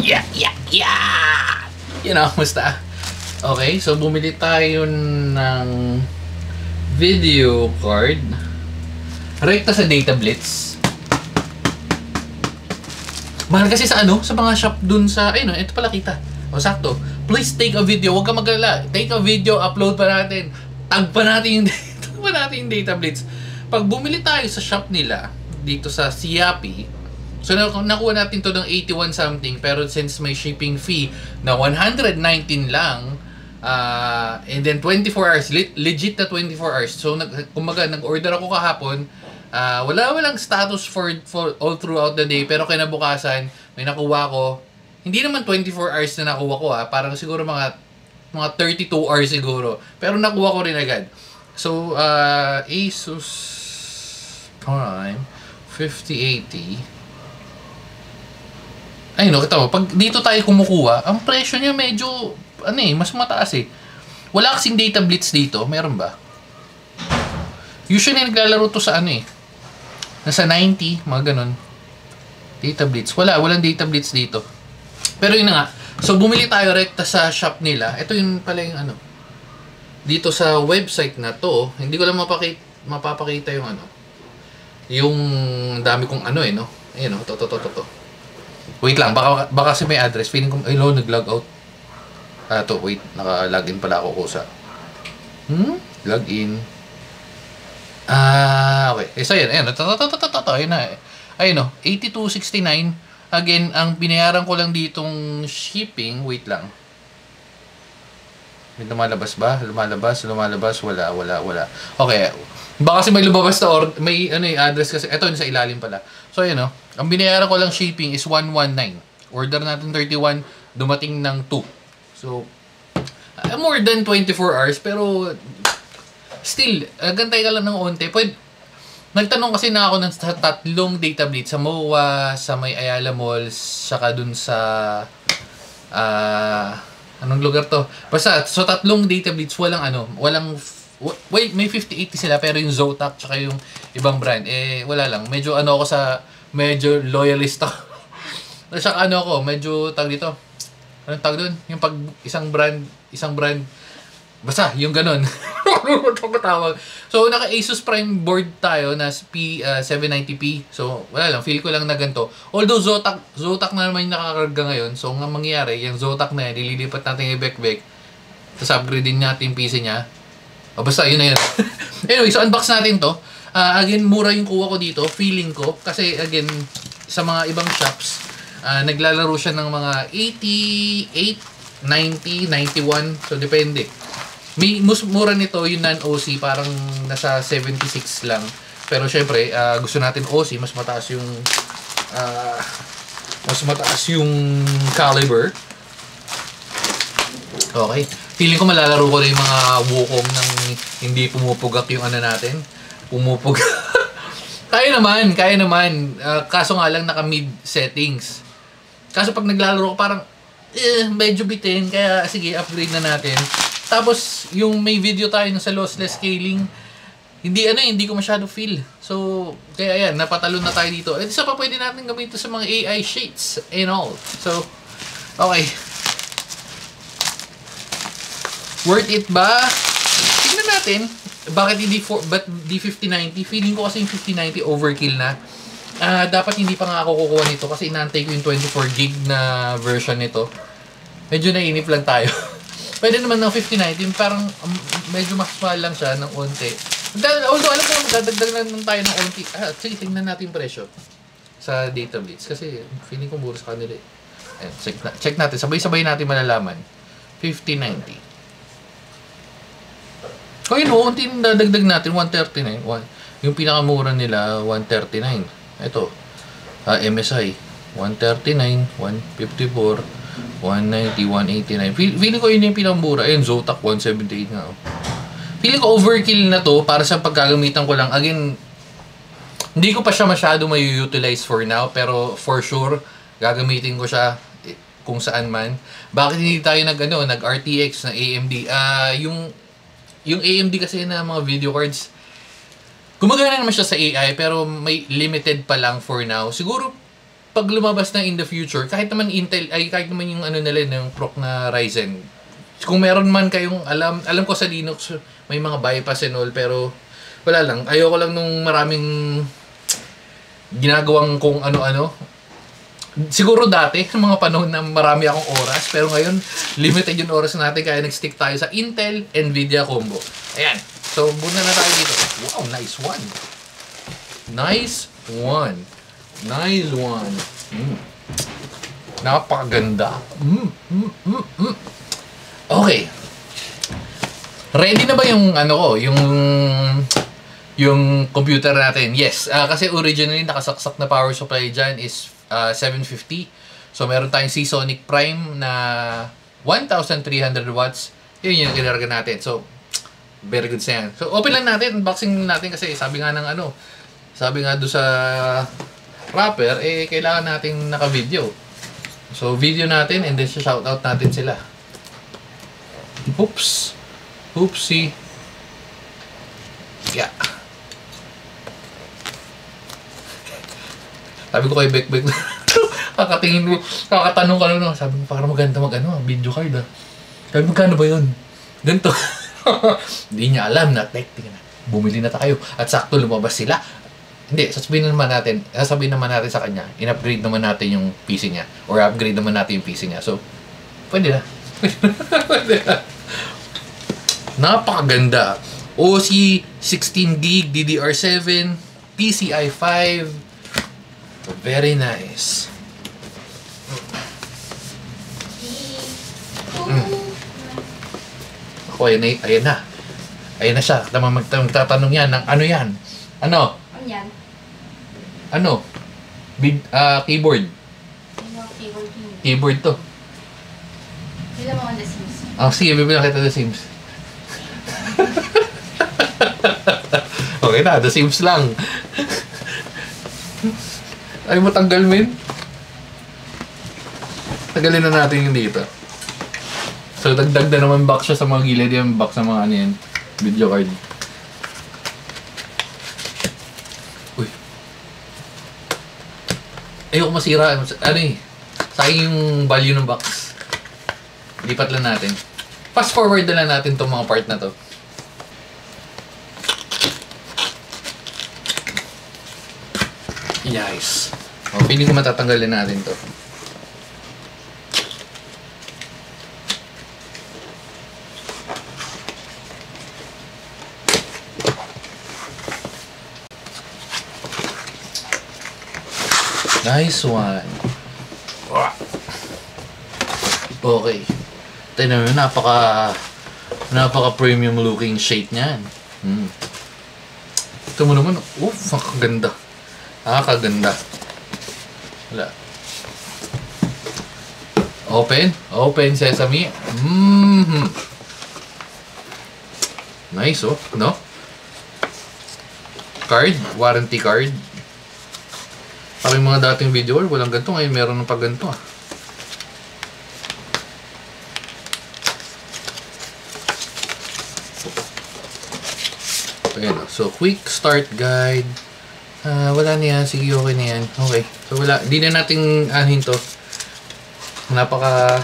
Yeah! You know, musta? Okay, so bumili tayo ng video card. Rekta sa Data Blitz. Mahal kasi sa ano? Sa mga shop dun sa... Ayun, ito pala kita. O, sakto. Please take a video. Huwag ka magalala. Take a video, upload pa natin. Tag pa natin yung Data Blitz. Pag bumili tayo sa shop nila, dito sa Siapi, so nakuha natin to ng 81 something, pero since may shipping fee na 119 lang, and then 24 hours, legit na 24 hours. So kumbaga nag-order ako kahapon, walang status for all throughout the day, pero kinabukasan may nakuha ko. Hindi naman 24 hours na nakuha ko, parang siguro mga 32 hours siguro, pero nakuha ko rin agad. So Asus Prime 5080. Ay no, kita mo, pag dito tayo kumukuha, ang presyo niya medyo mas mataas eh. Wala kasing Data Blitz dito, meron ba? Usually naglalaro to sa nasa 90, mga ganun. Data Blitz. Walang Data Blitz dito. Pero yun na nga. So bumili tayo rekta sa shop nila. Ito yun pala yung dito sa website na to, hindi ko lang mapapakita yung yung dami kong no. Ayun to. Wait lang, baka kasi may address. Feeling ko, nag-log out. Wait, naka-login pala ako kusa. Login. Okay. So ayun na. Ayun 8269. Again, ang binayaran ko lang ditong shipping, wait lang. May lumalabas ba? Lumalabas. Wala. Okay. Baka kasi may lumabas na may address kasi. Ito sa ilalim pala. So ayun ang binayaran ko lang shipping is 119. Order natin 31, dumating ng 2. So more than 24 hours, pero still, gantay ka lang ng onte. Nagtanong kasi na ako ng tatlong Data Blitz sa MOA, sa may Ayala Mall, saka dun sa anong lugar to? Basta, so tatlong Data Blitz, wait, may 5080 sila, pero yung Zotac tsaka yung ibang brand, wala lang. Medyo ako medyo loyalist ako. Saka medyo tag dito. Anong tag dun? Yung pag isang brand, basta, yung ganun. So, naka Asus Prime board tayo na 790p. So, wala lang. Feel ko lang na ganito. Although, Zotac na naman yung nakakarga ngayon. So, ang mangyayari, yung Zotac na yan, ililipat natin yung back. Tapos, upgrade din natin yung PC niya. Basta, yun na yun. Anyway, so, unbox natin to. Again, mura yung kuha ko dito. Feeling ko. Kasi, again, sa mga ibang shops, naglalaro siya ng mga 88, 90, 91. So, depende. May mura nito yung non-OC, parang nasa 76 lang. Pero syempre, gusto natin OC, mas mataas yung caliber. Okay. Feeling ko malalaro ko na yung mga Wukong nang hindi pumupugak yung natin. Pumupugak. Kaya naman. Kaso nga lang naka-mid settings. Kaso pag naglalaro ko parang medyo bitin, kaya sige, upgrade na natin. Tapos, yung may video tayo sa lossless scaling, hindi ko masyado feel. So, kaya yan, napatalon na tayo dito. At isa pa pwede natin gamitin sa mga AI shades and all. So, okay. Worth it ba? Tignan natin. Bakit di 5090? Feeling ko kasi yung 5090 overkill na. Dapat hindi pa nga ako kukuha nito kasi inaantay ko yung 24GB na version nito. Medyo nainip lang tayo. Pwede naman ng 5090, parang medyo mas mahal lang siya ng onti. Although alam ko, magdadagdag lang tayo ng onti. Sige, tingnan natin yung presyo sa Data Blitz. Kasi feeling ko mura sa kanila eh. Ayan, check natin. Sabay-sabay natin malalaman. 5090. Yun unti yung dadagdag natin, 139. Yung pinakamura nila, 139. Ito, MSI, 139, 154, 190, 189. Feeling ko yun yung pinamura. Ayun, Zotac 178 nga. Feeling ko overkill na to para sa pagkagamitan ko lang. Again, hindi ko pa siya masyado may-utilize for now. Pero for sure, gagamitin ko siya kung saan man. Bakit hindi tayo nag-RTX, na AMD? Yung AMD kasi na mga video cards, gumagana naman siya sa AI pero may limited pa lang for now. Siguro pag lumabas na in the future, kahit naman Intel, ay kahit naman yung ano nila, yung proc na Ryzen, kung meron man kayong alam ko sa Linux, may mga bypass and all, pero wala lang. Ayoko lang nung maraming ginagawang kung ano-ano. Siguro dati, mga panahon na marami akong oras, pero ngayon, limited yung oras natin, kaya nag-stick tayo sa Intel, Nvidia combo. Ayan. So, muna na tayo dito. Wow, nice one. Nice one. Nice one. Napakaganda. Okay. Ready na ba yung ano ko, yung computer natin? Yes. Kasi originally nakasaksak na power supply dyan is 750. So meron tayong Seasonic Prime na 1,300 watts. Yun yung kinarga natin. So very good sa yan. So open lang natin, unboxing natin kasi sabi nga doon sa wrapper, kailangan nating naka-video. So video natin and then shoutout natin sila. Oops. Oopsie. Yeah. Sabi ko kay Bek, kakatanong ka nun. Sabi ko, parang maganda video card Sabi ko, magkano ba yun? Ganito. Hindi niya alam na, bumili na tayo. At sakto lumabas sila. Hindi, sasabihin naman natin sa kanya, in-upgrade naman natin yung PC niya. Or upgrade naman natin yung PC niya. So, pwede na. Pwede na. Napakaganda. OC 16GB, DDR7, PCI 5. Very nice. Ako, ayan na. Ayan na siya. Magtatanong yan ng ano yan? Ano? Ano yan? Ano? Keyboard. Keyboard to. Bilang mo on The Sims. Sige, bibilang kita The Sims. Okay na, The Sims lang. Ay mo tanggal, men. Tagalin na natin yung dito. So, dagdag na naman box siya sa mga gilid yung box sa mga ano yan. Video card. Uy. Ayoko masira. Sayang yung value ng box. Lipat lang natin. Fast forward na lang natin itong mga part na to. Yes. Feeling ko matatanggalin natin to. Nice one. Okay. Tignan mo, napaka premium looking shape niyan. Ito mo naman, makaganda. Kaganda. Wala. Open sesame. Nice, no? Card, warranty card. Parang mga dating video, walang ganito. Ngayon meron ng pagganto Ayan, so quick start guide. Wala na yan. Sige, okay na yan. Okay. So, wala. Hindi na natin anuhin to. Napaka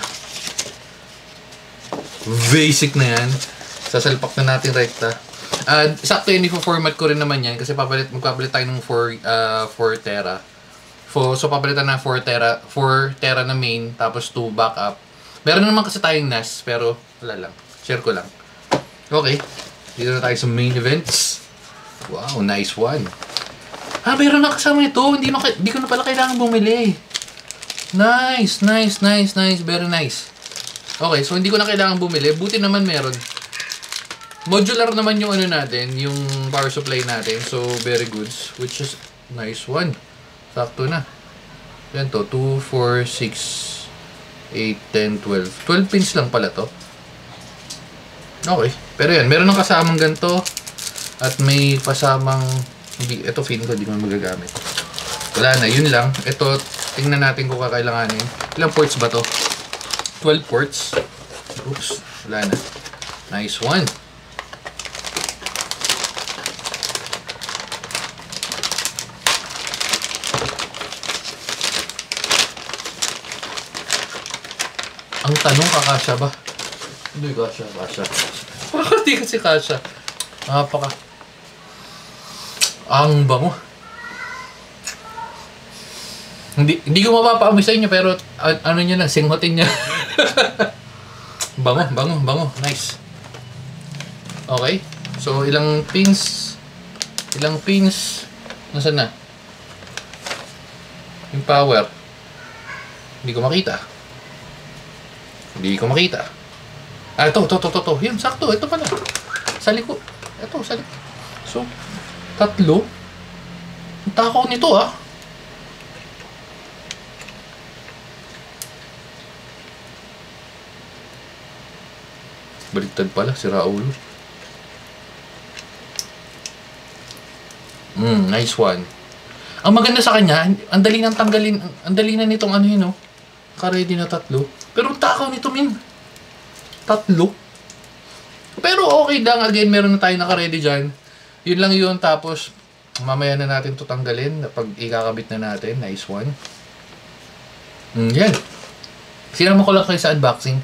basic na yan. Sasalpak na natin rekta. Sakto yun, i-format ko rin naman yan kasi magpapalit tayo ng 4 tera. So, papalitan na 4 tera na main, tapos 2 backup. Meron naman kasi tayong NAS, pero wala lang. Share ko lang. Okay. Dito na tayo sa main events. Wow, nice one. Meron na kasama ito. Hindi ko na pala kailangan bumili. Nice. Very nice. Okay, so hindi ko na kailangan bumili. Buti naman meron. Modular naman yung ano natin, yung power supply natin. So, very good. Which is nice one. Sakto na. Yan to. 2, 4, 6, 8, 10, 12. 12 pins lang pala to. Okay. Pero yan, meron ng kasamang ganito. At may kasamang... Ito feeling ko, hindi ko magagamit. Wala na, yun lang. Ito, tingnan natin kung kakailanganin. Ilang ports ba to? 12 ports. Oops, wala na. Nice one. Ang tanong, kakasya ba? Hindi kasya. Bakit di kasi kasya? Napaka... Ang bango. Hindi ko mapapaamoy sa inyo, pero ano nyo lang, singhotin nyo. Bango. Nice. Okay. So, ilang pins. Nasaan na? Yung power. Hindi ko makita. Ah, ito. Yan, sakto. Ito pala. Sa likod. Ito, sa likod. So, 3. Ang takaw nito, ah. Baliktad pala, si Raulo. Nice one. Ang maganda sa kanya, ang dali nang tanggalin, ang dali na nitong ano yun, no? Ka-ready na 3. Pero ang takaw nito, min. 3. Pero okay lang, again, meron na tayo naka-ready dyan. Yun lang yun, tapos mamaya na natin ito tanggalin pag ikakabit na natin. Nice one. Yan. Sinama ko lang kayo sa unboxing.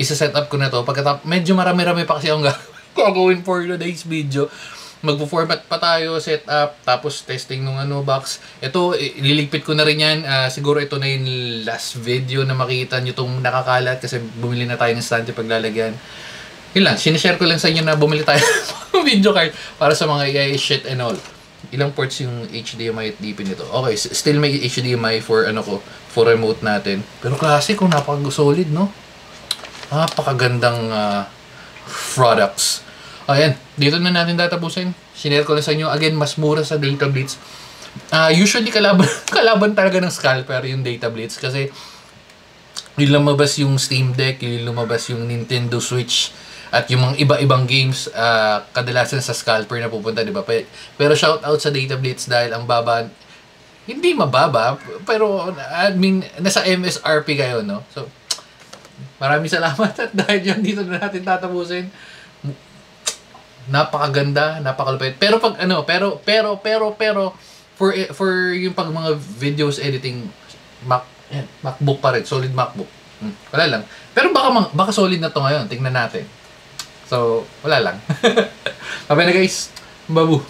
Isa-set up ko na to. Pagkatapos, medyo marami-rami pa kasi akong gagawin for today's video. Magpo-format pa tayo, set up, tapos testing nung box. Ito, ililigpit ko na rin yan. Siguro ito na yung last video na makita nyo itong nakakalat kasi bumili na tayo ng stand yung paglalagyan. Yun lang, sinishare ko lang sa inyo na bumili tayo ng video card para sa mga AI shit and all. Ilang ports yung HDMI at DP nito. Okay, still may HDMI for for remote natin. Pero klase ko, napaka-solid, no? Napakagandang products. Ayan, dito na natin tatapusin. Sinare ko lang sa inyo. Again, mas mura sa Data Blitz. Usually, kalaban talaga ng scalper yung Data Blitz. Kasi, yung lumabas yung Steam Deck, yung lumabas yung Nintendo Switch, at yung mga iba-ibang games, kadalasan sa scalper na pupunta, di ba? Pero shoutout sa Data Blitz dahil ang baba, hindi mababa, pero, I mean, nasa MSRP kayo, no? So, maraming salamat at dahil yan, dito na natin tatapusin. Napakaganda, napakalupit. Pero pag pero for yung pag mga videos editing MacBook pa rin, solid MacBook. Wala lang. Pero baka solid na to ngayon, tingnan natin. So, wala lang. Bye na guys. Babu.